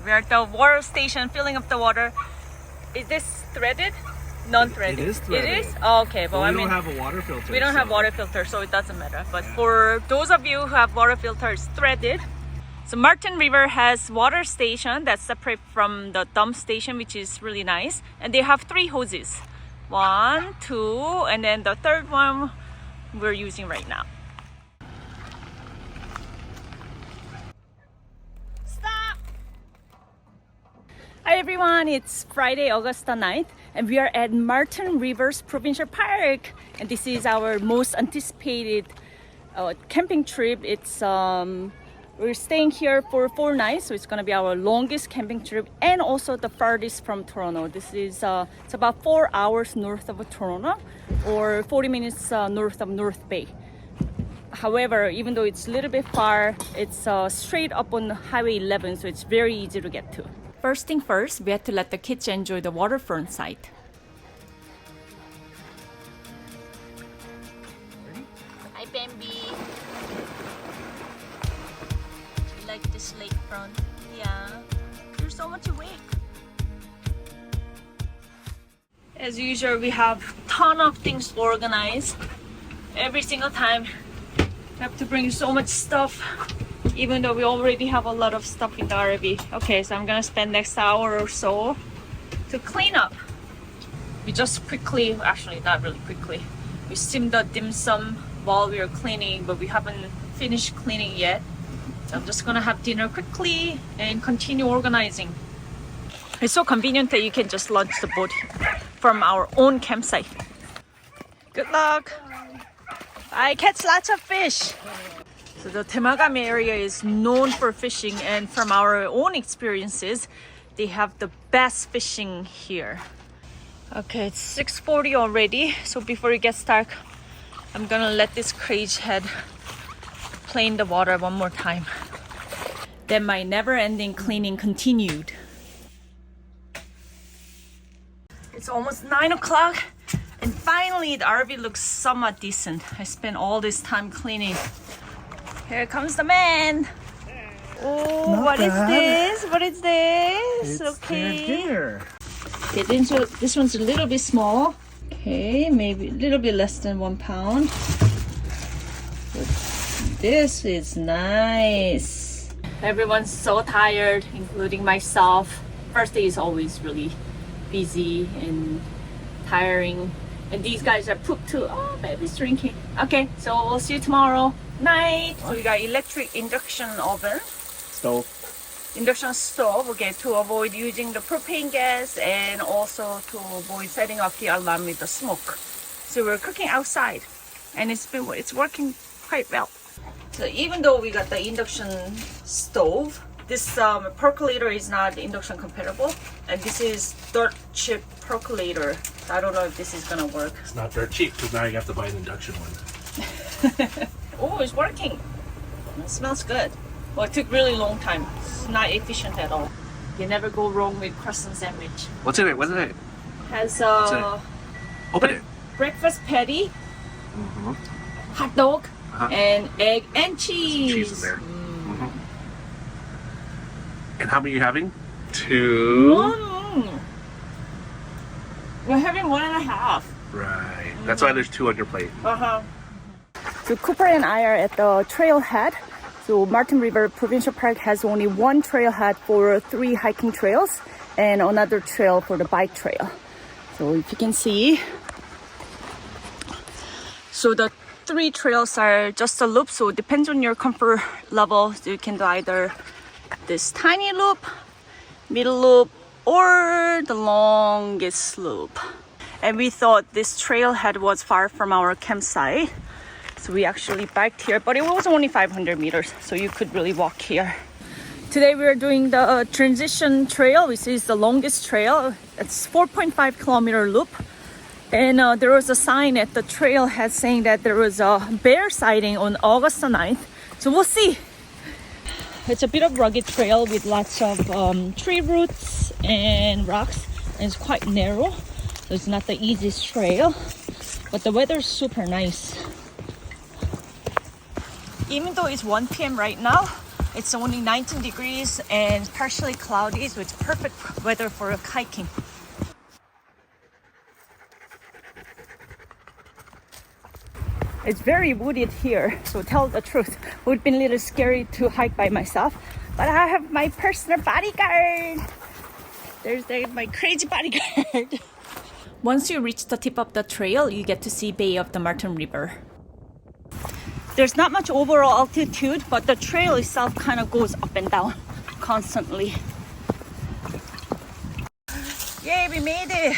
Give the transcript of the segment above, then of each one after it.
We are at the water station filling up the water. Is this threaded? Non-threaded. It is threaded. It is? Oh, okay. But Well, we don't have a water filter. we don't have water filter, so it doesn't matter. But for those of you who have water filter, it's threaded. So Marten River has water station that's separate from the dump station, which is really nice. And they have 3 hoses. 1, 2, and then the third one we're using right now. Stop! Hi everyone, it's Friday, August the 9th, and we are at Marten River's Provincial Park. And this is our most anticipated camping trip. It's we're staying here for 4 nights, so it's gonna be our longest camping trip and also the farthest from Toronto. This is it's about 4 hours north of Toronto or 40 minutes north of North Bay. However, even though it's a little bit far, it's straight up on Highway 11, so it's very easy to get to. First thing first, we had to let the kids enjoy the waterfront site. Hi, Bambi. Like this lakefront. Yeah, you're so much awake. As usual, we have a ton of things to organize. Every single time we have to bring so much stuff, even though we already have a lot of stuff in the RV. Okay, so I'm gonna spend next hour or so to clean up. We just quickly, actually not really quickly, we steamed the dim sum while we were cleaning, but we haven't finished cleaning yet. I'm just gonna have dinner quickly and continue organizing. It's so convenient that you can just launch the boat from our own campsite. Good luck! I catch lots of fish! So the Temagami area is known for fishing, and from our own experiences, they have the best fishing here. Okay, it's 6:40 already, so before it gets dark, I'm gonna let this cage head play in the water one more time. Then my never-ending cleaning continued. It's almost 9 o'clock, and finally the RV looks somewhat decent. I spent all this time cleaning. Here comes the man. Oh, Not what is bad. this? What is this? It's okay. dinner. Okay, this one's a little bit small. Okay, maybe a little bit less than 1 pound. This is nice. Everyone's so tired, including myself. First day is always really busy and tiring. And these guys are pooped too. Oh, baby's drinking. Okay, so we'll see you tomorrow night. So we got electric induction oven. Stove. Induction stove, okay, to avoid using the propane gas and also to avoid setting off the alarm with the smoke. So we're cooking outside, and it's working quite well. So even though we got the induction stove, this percolator is not induction compatible, and this is dirt chip percolator. I don't know if this is gonna work. It's not dirt cheap because now you have to buy an induction one. Oh, it's working. It smells good. Well, it took really long time. It's not efficient at all. You never go wrong with croissant sandwich. What's in it? What's in it? Has Open it. breakfast patty, Mm-hmm. hot dog, Uh-huh. and egg and cheese. Cheese in there. Mm-hmm. And how many are you having? 2. We're having 1.5. Right. That's why there's 2 on your plate. Uh-huh. So Cooper and I are at the trailhead. So Marten River Provincial Park has only one trailhead for 3 hiking trails and another trail for the bike trail. So if you can see, so the 3 trails are just a loop, so it depends on your comfort level. So you can do either this tiny loop, middle loop, or the longest loop. And we thought this trailhead was far from our campsite, so we actually biked here, but it was only 500 meters, so you could really walk here. Today we are doing the transition trail, which is the longest trail. It's 4.5 kilometer loop. And there was a sign at the trailhead saying that there was a bear sighting on August the 9th. So we'll see. It's a bit of rugged trail with lots of tree roots and rocks. And it's quite narrow, so it's not the easiest trail. But the weather is super nice. Even though it's 1 p.m. right now, It's only 19 degrees and partially cloudy, so it's perfect weather for hiking. It's very wooded here, so tell the truth, it would have been a little scary to hike by myself, but I have my personal bodyguard. There's my crazy bodyguard. Once you reach the tip of the trail, you get to see Bay of the Marten River. There's not much overall altitude, but the trail itself kind of goes up and down constantly. Yay, we made it!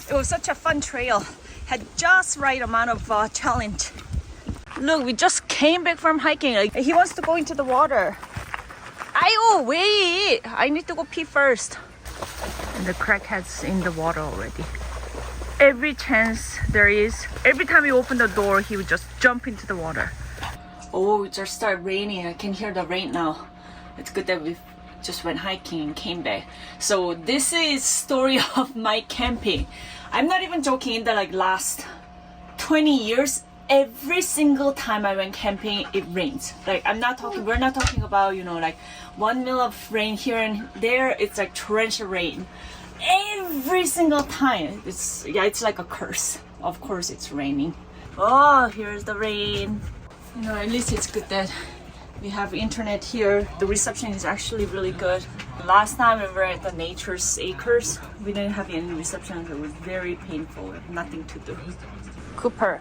It was such a fun trail. Had just right amount of challenge. Look, we just came back from hiking. Like, he wants to go into the water. Ayo, wait! I need to go pee first. And the crackhead's in the water already. Every chance there is, every time we open the door, he would just jump into the water. Oh, it just started raining. I can hear the rain now. It's good that we just went hiking and came back. So this is story of my camping. I'm not even joking. In the last 20 years, every single time I went camping, it rains. We're not talking about, 1 mil of rain here and there. It's like torrential rain. Every single time. It's like a curse. Of course it's raining. Oh, here's the rain. At least it's good that we have internet here. The reception is actually really good. Last time we were at the Nature's Acres, we didn't have any reception. It was very painful. Nothing to do. Cooper,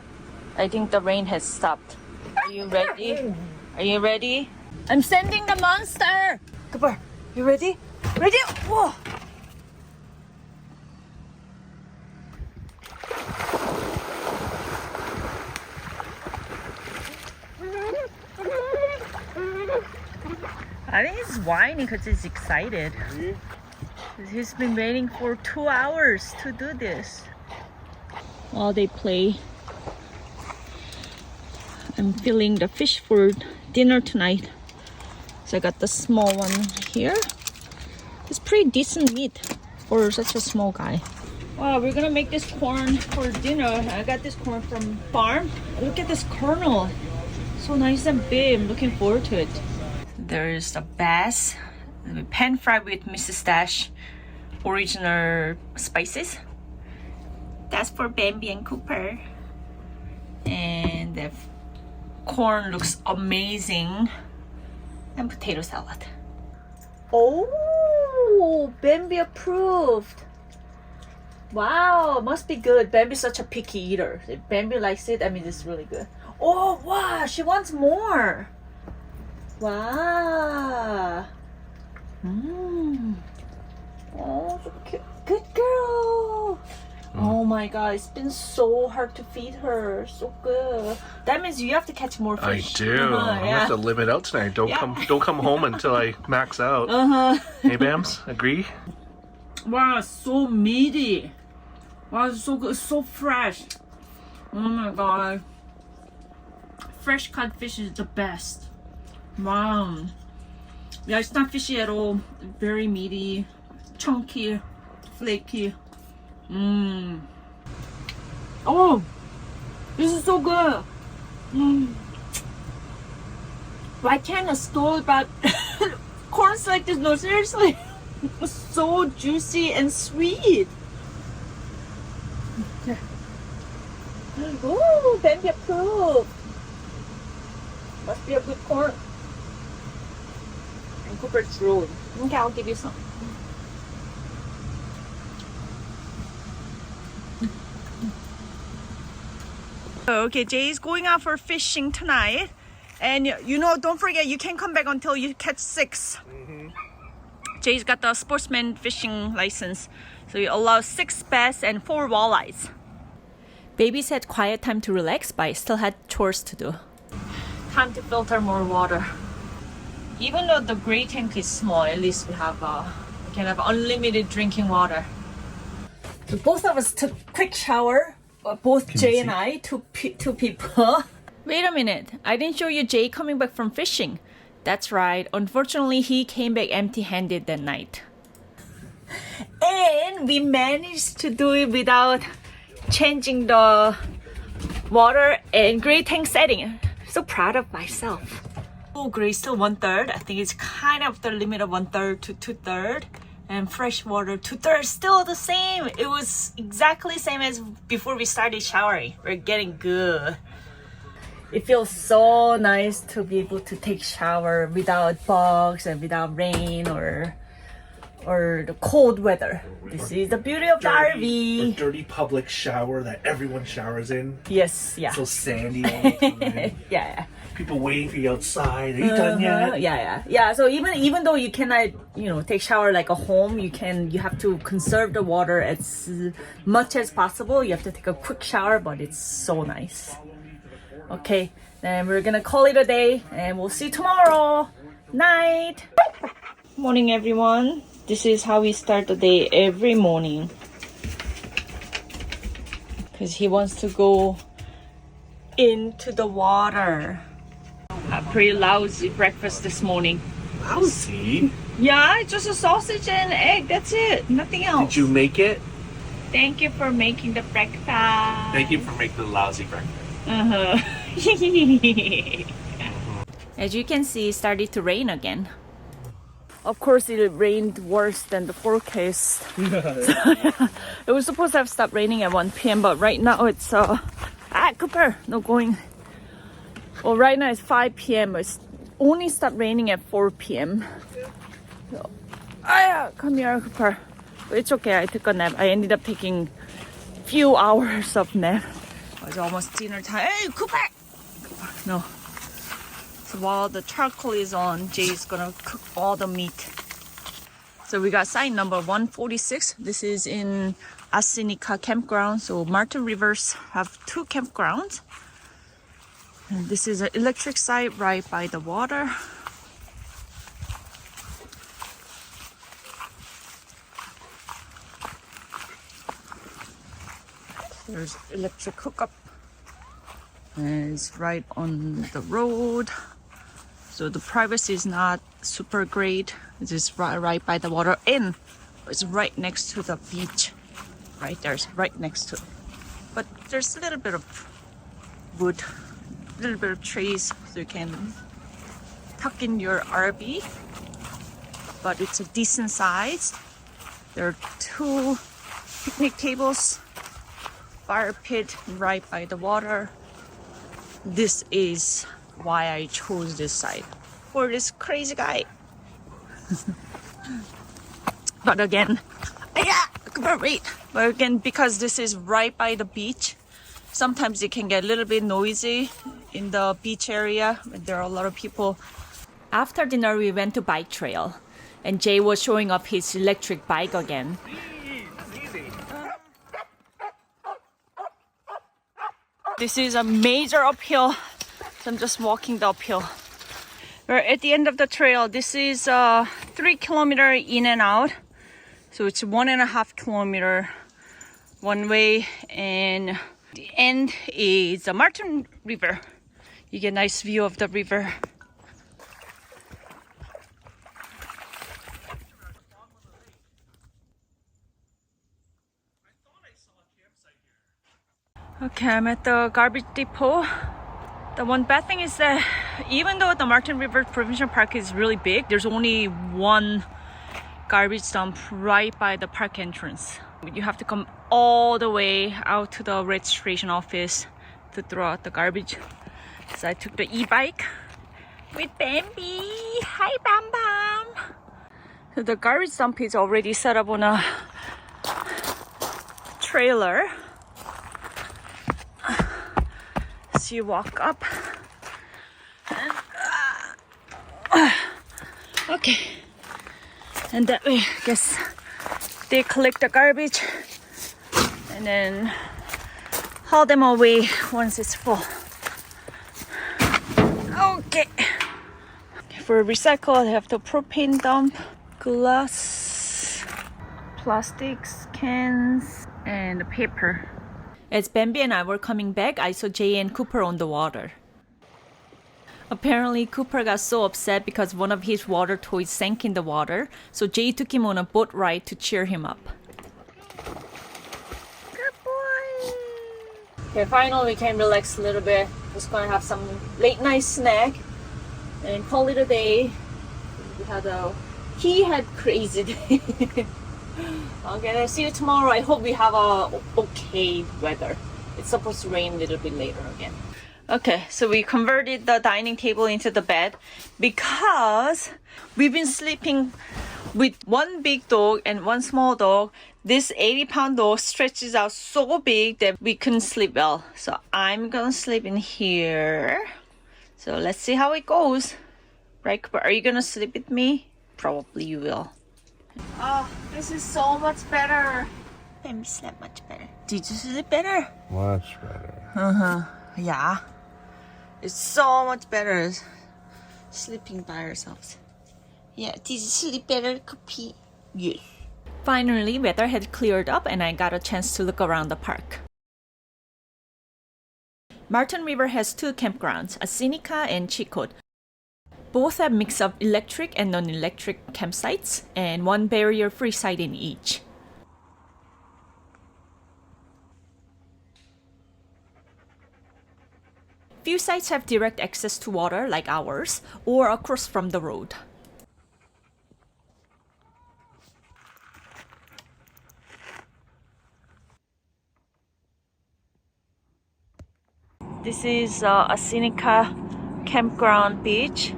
I think the rain has stopped. Are you ready? Are you ready? I'm sending the monster! Cooper, you ready? Ready? Whoa! I think he's whining because he's excited. He's been waiting for 2 hours to do this. While they play, I'm filling the fish for dinner tonight. So I got the small one here. It's pretty decent meat for such a small guy. Wow, we're gonna make this corn for dinner. I got this corn from farm. Look at this kernel. So nice and big. I'm looking forward to it. There's the bass, pan fried with Mrs. Dash original spices. That's for Bambi and Cooper. And the corn looks amazing. And potato salad. Oh, Bambi approved. Wow, must be good. Bambi's such a picky eater. If Bambi likes it, I mean, it's really good. Oh, wow, she wants more. Wow. Oh, so cute. Good girl. Oh my god, it's been so hard to feed her. So good. That means you have to catch more fish. I do. I'm gonna have to live it out tonight. Don't come home until I max out. Hey Bams, agree? Wow, so meaty. Wow, it's so good, so fresh. Oh my god. Fresh cut fish is the best. Wow. Yeah, it's not fishy at all. Very meaty, chunky, flaky. Oh, this is so good. Why can't a store about corns like this? No, seriously. So juicy and sweet. Ooh, Bambi approved. Must be a good corn. And Cooper's drooling. Okay, I'll give you some. Okay, Jay's going out for fishing tonight. And don't forget, you can't come back until you catch 6. Jay's got the sportsman fishing license. So he allows 6 bass and 4 walleyes. Babies had quiet time to relax, but I still had chores to do. Time to filter more water. Even though the gray tank is small, at least we can have unlimited drinking water. So both of us took quick shower. Both Jay and I, two people. Wait a minute, I didn't show you Jay coming back from fishing. That's right, unfortunately he came back empty-handed that night. And we managed to do it without changing the water and gray tank setting. So proud of myself. Cool gray still 1/3. I think it's kind of the limit of 1/3 to 2/3. And fresh water 2/3 still the same. It was exactly same as before we started showering. We're getting good. It feels so nice to be able to take shower without bugs and without rain or the cold weather. This is the beauty of the RV. Dirty public shower that everyone showers in. Yes, yeah. So sandy all the time. Yeah. People waiting for you outside. Are you done yet? Yeah. So even though you cannot, take shower like a home, you have to conserve the water as much as possible. You have to take a quick shower, but it's so nice. Okay, then we're gonna call it a day, and we'll see you tomorrow night. Morning, everyone. This is how we start the day every morning. Because he wants to go into the water. A pretty lousy breakfast this morning. Lousy? Yeah, just a sausage and egg. That's it. Nothing else. Did you make it? Thank you for making the breakfast. Thank you for making the lousy breakfast. As you can see, it started to rain again. Of course, it rained worse than the forecast. It was supposed to have stopped raining at 1 p.m., but right now it's Cooper, no going. Well, right now it's 5 p.m. It's only stopped raining at 4 p.m. So, come here, Cooper. But it's okay. I took a nap. I ended up taking a few hours of nap. It was almost dinner time. Hey, Cooper! No. So while the charcoal is on, Jay is gonna cook all the meat. So we got site number 146. This is in Asinica campground. So Marten rivers have 2 campgrounds. And this is an electric site right by the water. There's electric hookup. And it's right on the road. So the privacy is not super great. It's just right by the water, and it's right next to the beach. Right there's right next to it. But there's a little bit of wood, a little bit of trees, so you can tuck in your RV. But it's a decent size. There are 2 picnic tables, fire pit right by the water. This is why I chose this site for this crazy guy. But again, but again, because this is right by the beach, sometimes it can get a little bit noisy in the beach area when there are a lot of people. After dinner, we went to bike trail, and Jay was showing off his electric bike again. This is a major uphill. So I'm just walking the uphill. We're at the end of the trail. This is 3 kilometer in and out. So it's 1.5 kilometer one way, and the end is the Marten River. You get a nice view of the river. Okay, I'm at the garbage depot. The one bad thing is that even though the Marten River Provincial Park is really big, there's only one garbage dump right by the park entrance. You have to come all the way out to the registration office to throw out the garbage. So I took the e-bike with Bambi. Hi, Bam Bam. So the garbage dump is already set up on a trailer. So you walk up and okay, and that way I guess they collect the garbage and then haul them away once it's full. Okay, for recycle I have the propane dump, glass, plastics, cans, and paper. As Bambi and I were coming back, I saw Jay and Cooper on the water. Apparently, Cooper got so upset because one of his water toys sank in the water, so Jay took him on a boat ride to cheer him up. Good boy! Okay, finally we can relax a little bit. Just gonna have some late night snack. and call it a day. He had crazy day. Okay, I'll see you tomorrow. I hope we have a okay weather. It's supposed to rain a little bit later again. Okay, so we converted the dining table into the bed because we've been sleeping with one big dog and one small dog. This 80-pound dog stretches out so big that we couldn't sleep well. So I'm gonna sleep in here. So let's see how it goes. Right, Cooper? Are you gonna sleep with me? Probably you will. Oh, this is so much better. Baby slept much better. Did you sleep better? Much better. Yeah. It's so much better sleeping by ourselves. Yeah, did you sleep better, Cookie? Yes. Finally, weather had cleared up and I got a chance to look around the park. Marten River has two campgrounds, Asinica and Chicot. Both have mix of electric and non-electric campsites and one barrier-free site in each. Few sites have direct access to water like ours or across from the road. This is Asinica campground beach.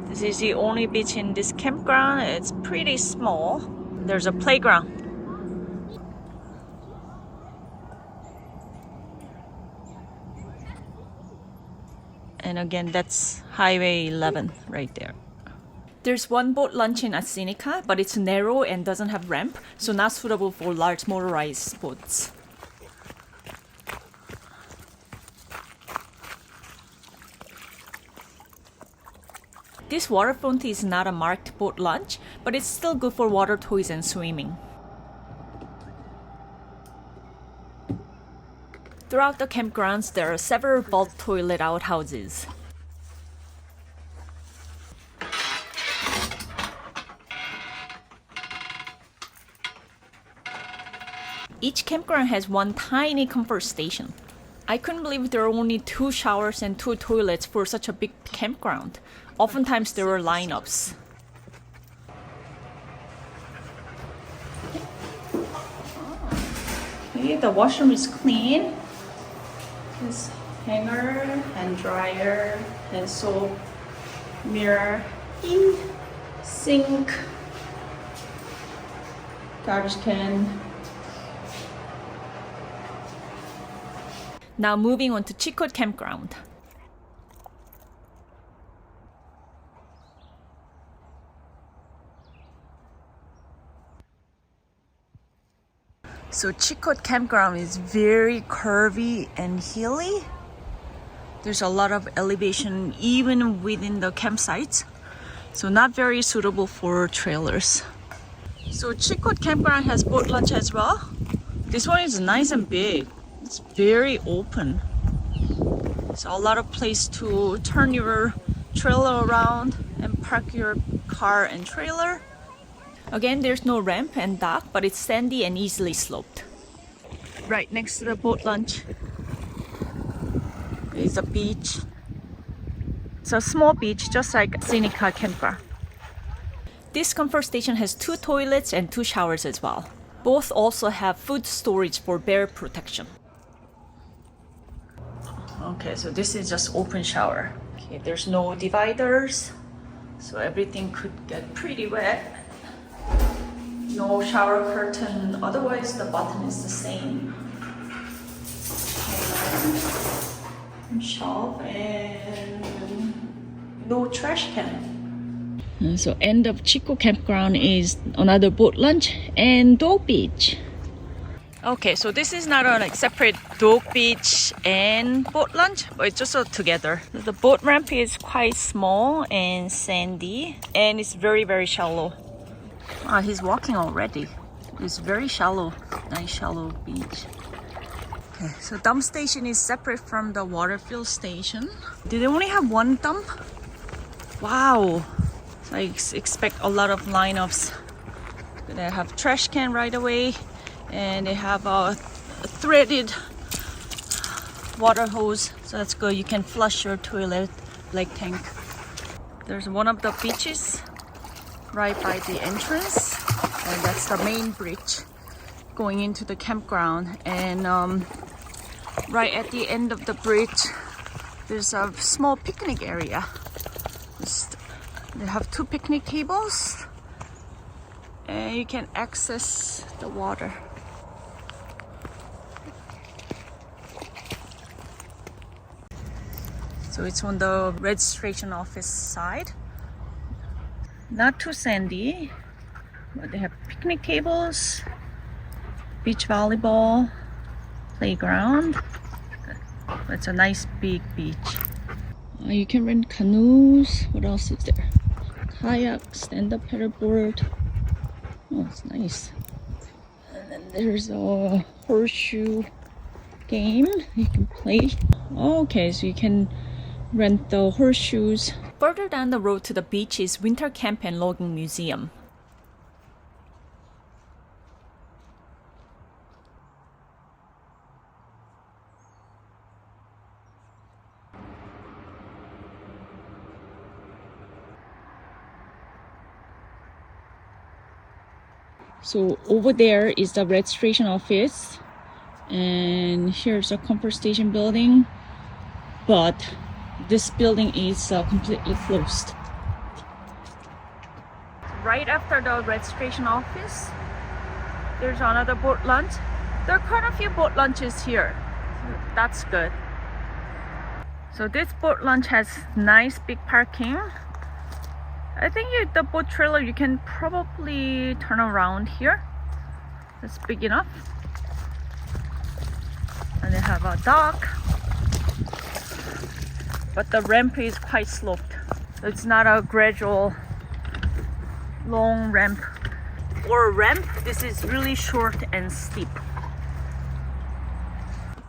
This is the only beach in this campground. It's pretty small. There's a playground. And again, that's Highway 11 right there. There's one boat launch in Asinica, but it's narrow and doesn't have ramp, so not suitable for large motorized boats. This waterfront is not a marked boat launch, but it's still good for water toys and swimming. Throughout the campgrounds, there are several bulk toilet outhouses. Each campground has one tiny comfort station. I couldn't believe there are only 2 showers and 2 toilets for such a big campground. Oftentimes there were lineups. Okay, the washroom is clean. This hanger and dryer and soap, mirror, sink, garbage can. Now moving on to Chicot campground. So Chicot campground is very curvy and hilly. There's a lot of elevation even within the campsites. So not very suitable for trailers. So Chicot campground has boat launch as well. This one is nice and big. It's very open. So a lot of place to turn your trailer around and park your car and trailer. Again, there's no ramp and dock, but it's sandy and easily sloped. Right next to the boat launch is a beach. It's a small beach, just like Asinica campground. This comfort station has 2 toilets and 2 showers as well. Both also have food storage for bear protection. Okay, so this is just open shower. Okay, there's no dividers, so everything could get pretty wet. No shower curtain, otherwise the button is the same. Shelf and no trash can. So end of Chico campground is another boat launch and dog beach. Okay, so this is not a separate dog beach and boat launch, but it's just all together. The boat ramp is quite small and sandy, and it's very, very shallow. Ah, he's walking already. It's very shallow, nice shallow beach. Okay, so dump station is separate from the water fill station. Do they only have one dump? Wow, so I expect a lot of lineups. They have trash can right away, and they have a threaded water hose, so that's good. You can flush your toilet like tank. There's one of the beaches right by the entrance, and that's the main bridge going into the campground. And right at the end of the bridge, there's a small picnic area. They have 2 picnic tables, and you can access the water. So it's on the registration office side. Not too sandy, but they have picnic tables, beach volleyball, playground. It's a nice big beach. You can rent canoes. What else is there? Kayak, stand-up paddleboard. Oh, it's nice. And then there's a horseshoe game you can play. Okay, so you can rent the horseshoes. Further down the road to the beach is Winter Camp and Logging Museum. So over there is the registration office, and here's a comfort station building, but this building is completely closed. Right after the registration office, there's another boat launch. There are quite a few boat launches here. That's good. So this boat launch has nice big parking. I think the boat trailer, you can probably turn around here. It's big enough. And they have a dock, but the ramp is quite sloped. It's not a gradual long ramp. For a ramp, this is really short and steep.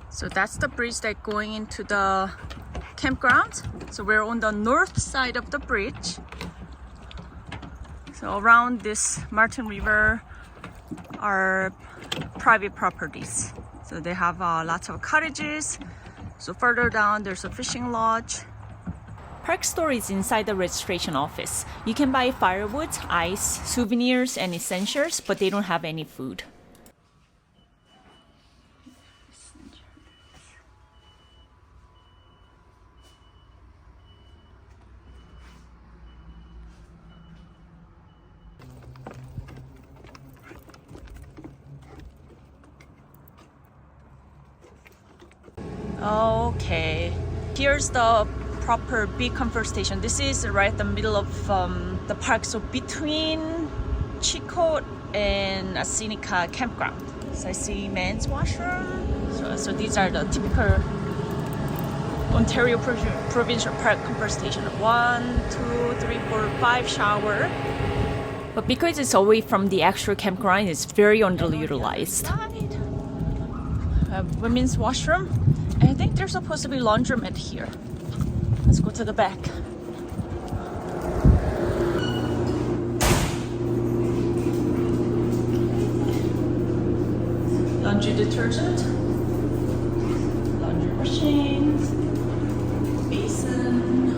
So that's the bridge that's going into the campground. So we're on the north side of the bridge. So around this Marten River are private properties. So they have lots of cottages. So further down, there's a fishing lodge. Park store is inside the registration office. You can buy firewood, ice, souvenirs, and essentials, but they don't have any food. Okay, here's the proper big comfort station. This is right in the middle of the park, so between Chico and Seneca campground. So I see men's washroom. So these are the typical Ontario Provincial Park comfort station. 1, 2, 3, 4, 5 shower. But because it's away from the actual campground, it's very underutilized. Women's washroom. I think there's supposed to be laundromat here. Let's go to the back. Laundry detergent, laundry machines, basin.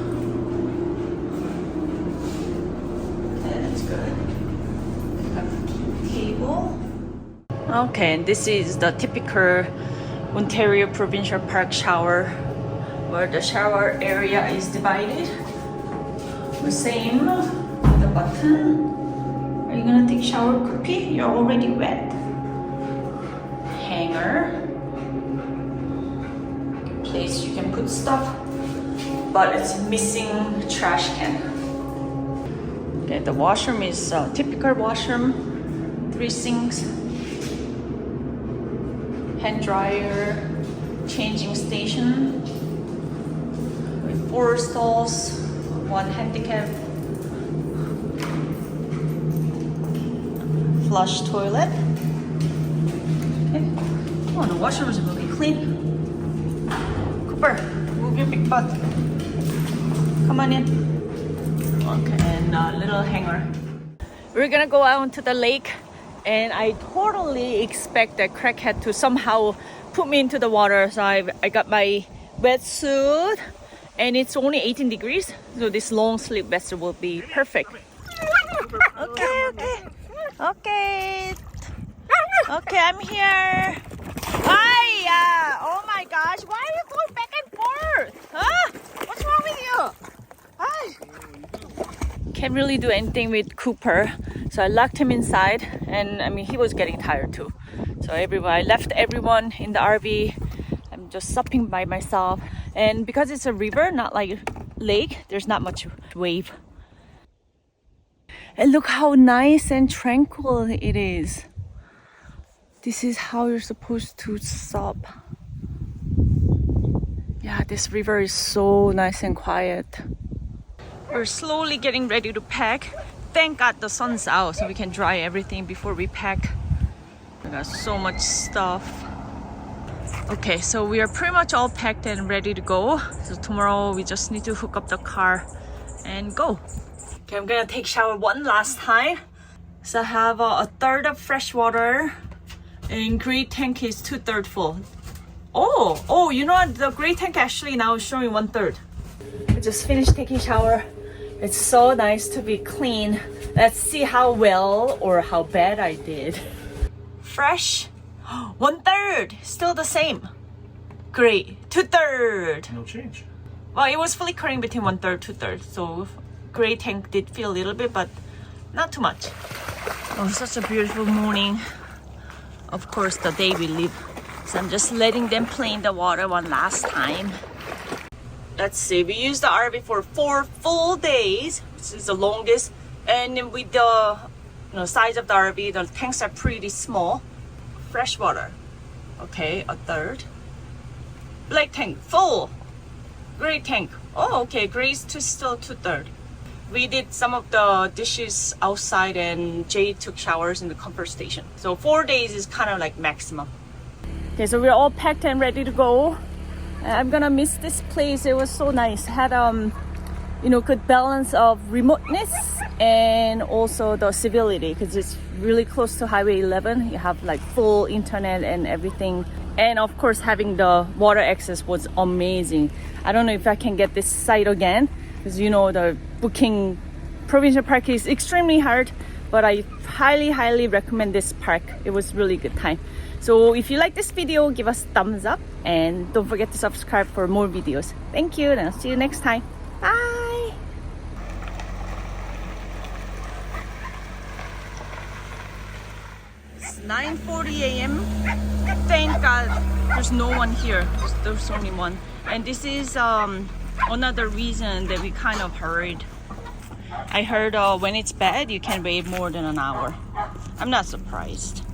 That's good. Table. Okay, and this is the typical Ontario Provincial Park shower, where the shower area is divided. The same with the button. Are you gonna take shower, Cookie? You're already wet. Hanger. Place you can put stuff, but it's missing trash can. Okay, the washroom is a typical washroom. 3 sinks. Hand dryer, changing station with 4 stalls, 1 handicap, flush toilet. Okay. Oh, the washroom is really clean. Cooper, move your big butt. Come on in. Okay, and a little hanger. We're gonna go out to the lake. And I totally expect that crackhead to somehow put me into the water. So I got my wetsuit And it's only 18 degrees, so this long sleeve vest will be perfect. Okay, I'm here. Hi, oh my gosh, why are you going back and forth? Huh? What's wrong with you? Hi. Can't really do anything with Cooper, so I locked him inside, and I mean he was getting tired too. So I left everyone in the RV. I'm just supping by myself, and because it's a river, not like lake, there's not much wave. And look how nice and tranquil it is. This is how you're supposed to sup. Yeah, this river is so nice and quiet. We're slowly getting ready to pack. Thank God the sun's out so we can dry everything before we pack. We got so much stuff. Okay, so we are pretty much all packed and ready to go. So tomorrow we just need to hook up the car and go. Okay, I'm gonna take shower one last time. So I have a third of fresh water, and gray tank is 2/3 full. Oh, you know what? The gray tank actually now is showing 1/3. I just finished taking shower. It's so nice to be clean. Let's see how well or how bad I did. Fresh, 1/3, still the same. Gray, 2/3. No change. Well, it was flickering between 1/3, 2/3. So gray tank did feel a little bit, but not too much. Oh, such a beautiful morning. Of course, the day we live. So I'm just letting them play in the water one last time. Let's see, we used the RV for 4 full days, which is the longest. And then with the size of the RV, the tanks are pretty small. Fresh water, okay, 1/3. Black tank, full. Gray tank, oh, okay, gray is still 2/3. We did some of the dishes outside, and Jay took showers in the comfort station. So 4 days is kind of like maximum. Okay, so we're all packed and ready to go. I'm gonna miss this place. It was so nice. Had good balance of remoteness and also the civility, because it's really close to Highway 11. You have like full internet and everything. And of course, having the water access was amazing. I don't know if I can get this site again, because the booking Provincial Park is extremely hard, but I highly recommend this park. It was really good time. So if you like this video, give us a thumbs up, and don't forget to subscribe for more videos. Thank you, and I'll see you next time. Bye. It's 9:40 a.m. Thank God there's no one here. There's only one. And this is another reason that we kind of hurried. I heard when it's bad, you can wait more than an hour. I'm not surprised.